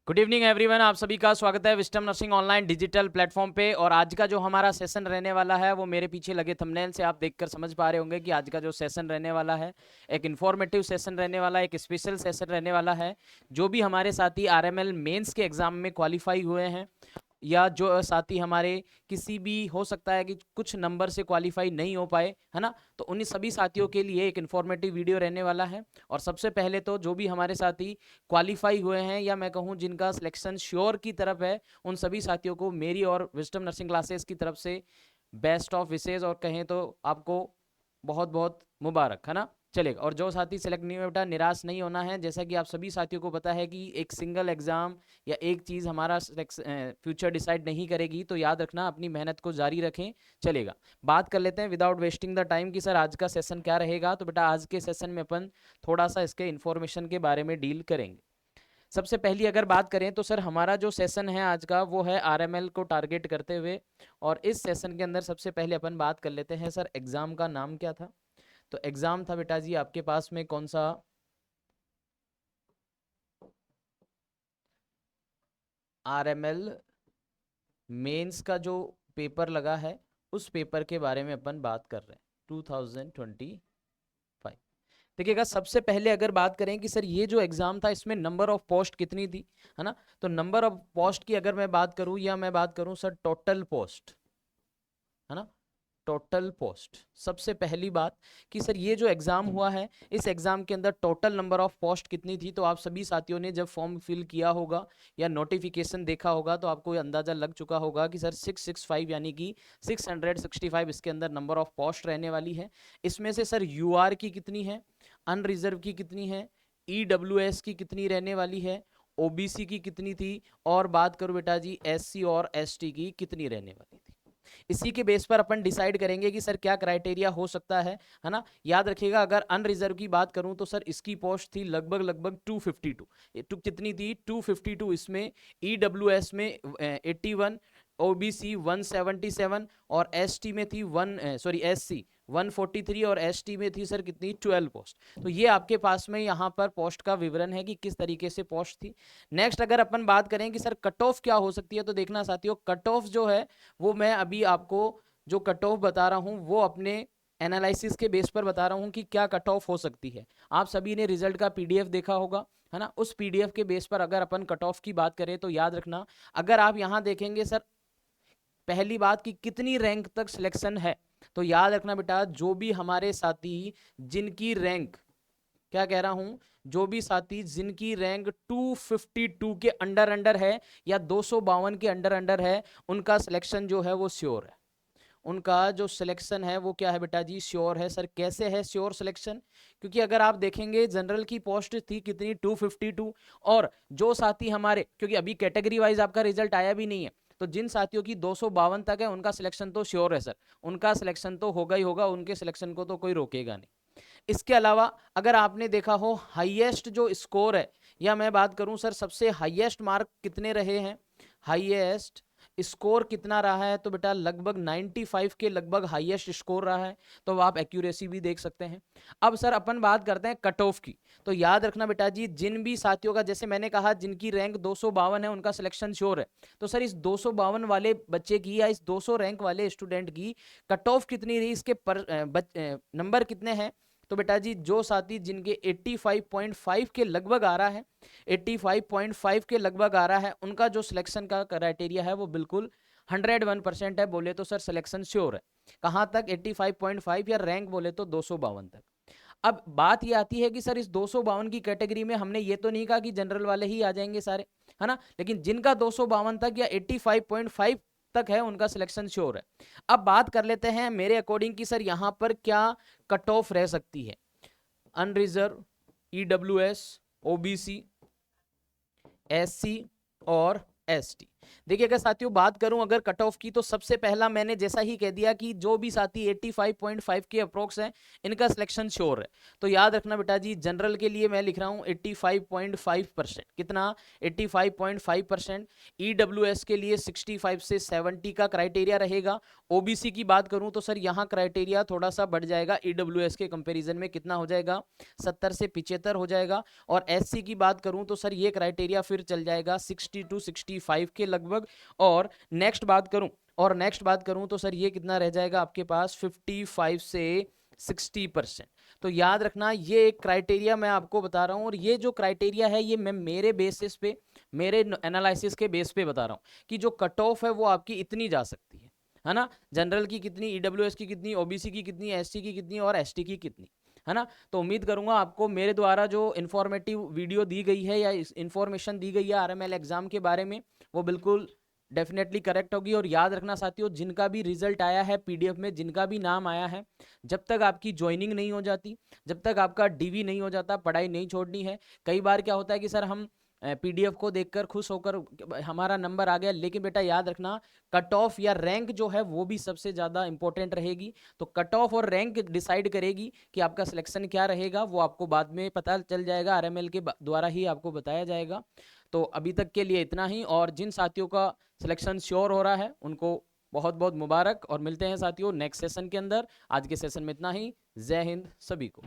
Good evening everyone, आप सभी का स्वागत है विस्टम नर्सिंग ऑनलाइन डिजिटल प्लेटफॉर्म पे। और आज का जो हमारा सेशन रहने वाला है वो मेरे पीछे लगे थंबनेल से आप देखकर समझ पा रहे होंगे कि आज का जो सेशन रहने वाला है एक इन्फॉर्मेटिव सेशन रहने वाला है, एक स्पेशल सेशन रहने वाला है। जो भी हमारे साथी आरएमएल मेंस के एग्जाम में क्वालिफाई हुए हैं या जो साथी हमारे किसी भी हो सकता है कि कुछ नंबर से क्वालिफाई नहीं हो पाए, है ना, तो उन सभी साथियों के लिए एक इन्फॉर्मेटिव वीडियो रहने वाला है। और सबसे पहले तो जो भी हमारे साथी क्वालिफाई हुए हैं या मैं कहूं जिनका सिलेक्शन श्योर की तरफ है, उन सभी साथियों को मेरी और विस्डम नर्सिंग क्लासेस की तरफ से बेस्ट ऑफ विशेष और कहें तो आपको बहुत बहुत मुबारक, है ना। चलेगा। और जो साथी सेलेक्ट नहीं हुए बेटा, निराश नहीं होना है। जैसा कि आप सभी साथियों को पता है कि एक सिंगल एग्जाम या एक चीज़ हमारा फ्यूचर डिसाइड नहीं करेगी, तो याद रखना अपनी मेहनत को जारी रखें। चलेगा, बात कर लेते हैं विदाउट वेस्टिंग द टाइम कि सर आज का सेशन क्या रहेगा। तो बेटा आज के सेशन में अपन थोड़ा सा इसके इन्फॉर्मेशन के बारे में डील करेंगे। सबसे पहली अगर बात करें तो सर हमारा जो सेशन है आज का वो है आरएमएल को टारगेट करते हुए। और इस सेशन के अंदर सबसे पहले अपन बात कर लेते हैं सर एग्जाम का नाम क्या था। तो एग्जाम था बेटा जी आपके पास में कौन सा, आरएमएल मेंस का जो पेपर लगा है उस पेपर के बारे में अपन बात कर रहे हैं 2025। देखिएगा, सबसे पहले अगर बात करें कि सर ये जो एग्जाम था इसमें नंबर ऑफ पोस्ट कितनी थी, है ना। तो नंबर ऑफ पोस्ट की अगर मैं बात करूं या मैं बात करूं सर टोटल पोस्ट, है ना, टोटल पोस्ट। सबसे पहली बात कि सर ये जो एग्जाम हुआ है इस एग्जाम के अंदर टोटल नंबर ऑफ पोस्ट कितनी थी। तो आप सभी साथियों ने जब फॉर्म फिल किया होगा या नोटिफिकेशन देखा होगा तो आपको अंदाजा लग चुका होगा कि सर 665 यानी कि 665 इसके अंदर नंबर ऑफ पोस्ट रहने वाली है। इसमें से सर यूआर की कितनी है, अनरिजर्व की कितनी है, ईडब्ल्यूएस की कितनी रहने वाली है, ओबीसी की कितनी थी, और बात करूं बेटा जी एससी और एसटी की कितनी रहने वाली थी। इसी के बेस पर अपन डिसाइड करेंगे कि सर क्या क्राइटेरिया हो सकता है ना। याद रखिएगा, अगर अनरिजर्व की बात करूं तो सर इसकी पोस्ट थी लगभग लगभग 252। कितनी थी 252। इसमें ईडब्ल्यूएस में 81, ओबीसी 177 और एसटी में थी एससी 143 और एसटी में थी सर कितनी 12 पोस्ट। तो ये आपके पास में यहाँ पर पोस्ट का विवरण है कि किस तरीके से पोस्ट थी। नेक्स्ट अगर अपन बात करें कि सर कट ऑफ क्या हो सकती है, तो देखना साथियों कट ऑफ जो है वो मैं अभी आपको जो कट ऑफ बता रहा हूं वो अपने एनालिसिस के बेस पर बता रहा हूं कि क्या कट ऑफ हो सकती है। आप सभी ने रिजल्ट का पीडीएफ देखा होगा, है ना। उस पीडीएफ के बेस पर अगर अपन कट ऑफ की बात करें तो याद रखना, अगर आप यहां देखेंगे सर पहली बात कि कितनी रैंक तक सिलेक्शन है, तो याद रखना बेटा जो भी हमारे साथी जिनकी रैंक, क्या कह रहा हूं, जो भी साथी जिनकी रैंक 252 के अंडर अंडर है या 252 के अंडर अंडर है, उनका सिलेक्शन जो है वो श्योर है। उनका जो सिलेक्शन है वो क्या है बेटा जी, श्योर है। सर कैसे है श्योर सिलेक्शन, क्योंकि अगर आप देखेंगे जनरल की पोस्ट थी कितनी 252, और जो साथी हमारे, क्योंकि अभी कैटेगरी वाइज आपका रिजल्ट आया भी नहीं है, तो जिन साथियों की 252 तक है उनका सिलेक्शन तो श्योर है सर, उनका सिलेक्शन तो होगा ही होगा, उनके सिलेक्शन को तो कोई रोकेगा नहीं। इसके अलावा अगर आपने देखा हो हाईएस्ट जो स्कोर है, या मैं बात करूं सर सबसे हाईएस्ट मार्क कितने रहे हैं, हाईएस्ट स्कोर कितना रहा है, तो बेटा लगभग 95 के लगभग हाईएस्ट स्कोर रहा है। तो आप एक्यूरेसी भी देख सकते हैं। अब सर अपन बात करते हैं कट ऑफ की। तो याद रखना बेटा जी जिन भी साथियों का, जैसे मैंने कहा जिनकी रैंक 252 है उनका सिलेक्शन श्योर है, तो सर इस 252 वाले बच्चे की या इस 200 रैंक वाले स्टूडेंट की कट ऑफ कितनी रही, इसके नंबर कितने हैं। तो बेटा जी जो साथी जिनके 85.5 के लगभग आ रहा है, 85.5 के लगभग आ रहा है, उनका जो सिलेक्शन का क्राइटेरिया है वो बिल्कुल 101% है। बोले तो सर सिलेक्शन श्योर है। कहां तक 85.5, या रैंक बोले तो 252 तक। अब बात ये आती है कि सर इस 252 की कैटेगरी में हमने ये तो नहीं कहा कि जनरल वाले ही आ जाएंगे सारे, है ना, लेकिन जिनका 252 तक या 85.5 तक है उनका सिलेक्शन श्योर है। अब बात कर लेते हैं मेरे अकॉर्डिंग कि सर यहां पर क्या कट ऑफ रह सकती है। अनरिजर्व, ईडब्ल्यूएस, ओबीसी, एससी और एसटी, देखिए अगर साथियों बात करूं अगर कट ऑफ की, तो सबसे पहला मैंने जैसा ही कह दिया कि जो भी साथी 85.5 के अप्रोक्स हैं इनका सिलेक्शन श्योर है। तो याद रखना बेटा जी, जनरल के लिए मैं लिख रहा हूं 85.5%, कितना 85.5%। ईडब्ल्यूएस के लिए 65 से 70 का क्राइटेरिया रहेगा। ओबीसी की बात करूं तो सर यहाँ क्राइटेरिया थोड़ा सा बढ़ जाएगा, ईडब्ल्यूएस के कंपेरिजन में कितना हो जाएगा, 70 से 75 हो जाएगा। और एससी की बात करूं तो सर ये क्राइटेरिया फिर चल जाएगा 60 टू 65 के लगभग। और नेक्स्ट बात करूं तो सर ये कितना रह जाएगा आपके पास, 55 से 60%। तो याद रखना ये एक क्राइटेरिया मैं आपको बता रहा हूं, और ये जो क्राइटेरिया है ये मैं मेरे बेसिस पे, मेरे एनालिसिस के बेस पे बता रहा हूं कि जो कट ऑफ है वो आपकी इतनी जा सकती है ना। जनरल की कितनी, ईडब्ल्यूएस की कितनी, ओबीसी की कितनी, एससी की कितनी और एसटी की कितनी, है ना। तो उम्मीद करूंगा आपको मेरे द्वारा जो इन्फॉर्मेटिव वीडियो दी गई है या इन्फॉर्मेशन दी गई है आरएमएल एग्जाम के बारे में, वो बिल्कुल डेफिनेटली करेक्ट होगी। और याद रखना साथियों, जिनका भी रिजल्ट आया है पीडीएफ में, जिनका भी नाम आया है, जब तक आपकी ज्वाइनिंग नहीं हो जाती, जब तक आपका डीवी नहीं हो जाता, पढ़ाई नहीं छोड़नी है। कई बार क्या होता है कि सर हम पीडीएफ को देखकर खुश होकर हमारा नंबर आ गया, लेकिन बेटा याद रखना कट ऑफ या रैंक जो है वो भी सबसे ज़्यादा इंपॉर्टेंट रहेगी। तो कट ऑफ और रैंक डिसाइड करेगी कि आपका सिलेक्शन क्या रहेगा, वो आपको बाद में पता चल जाएगा, आरएमएल के द्वारा ही आपको बताया जाएगा। तो अभी तक के लिए इतना ही, और जिन साथियों का सिलेक्शन श्योर हो रहा है उनको बहुत बहुत मुबारक, और मिलते हैं साथियों नेक्स्ट सेशन के अंदर। आज के सेशन में इतना ही। जय हिंद सभी को।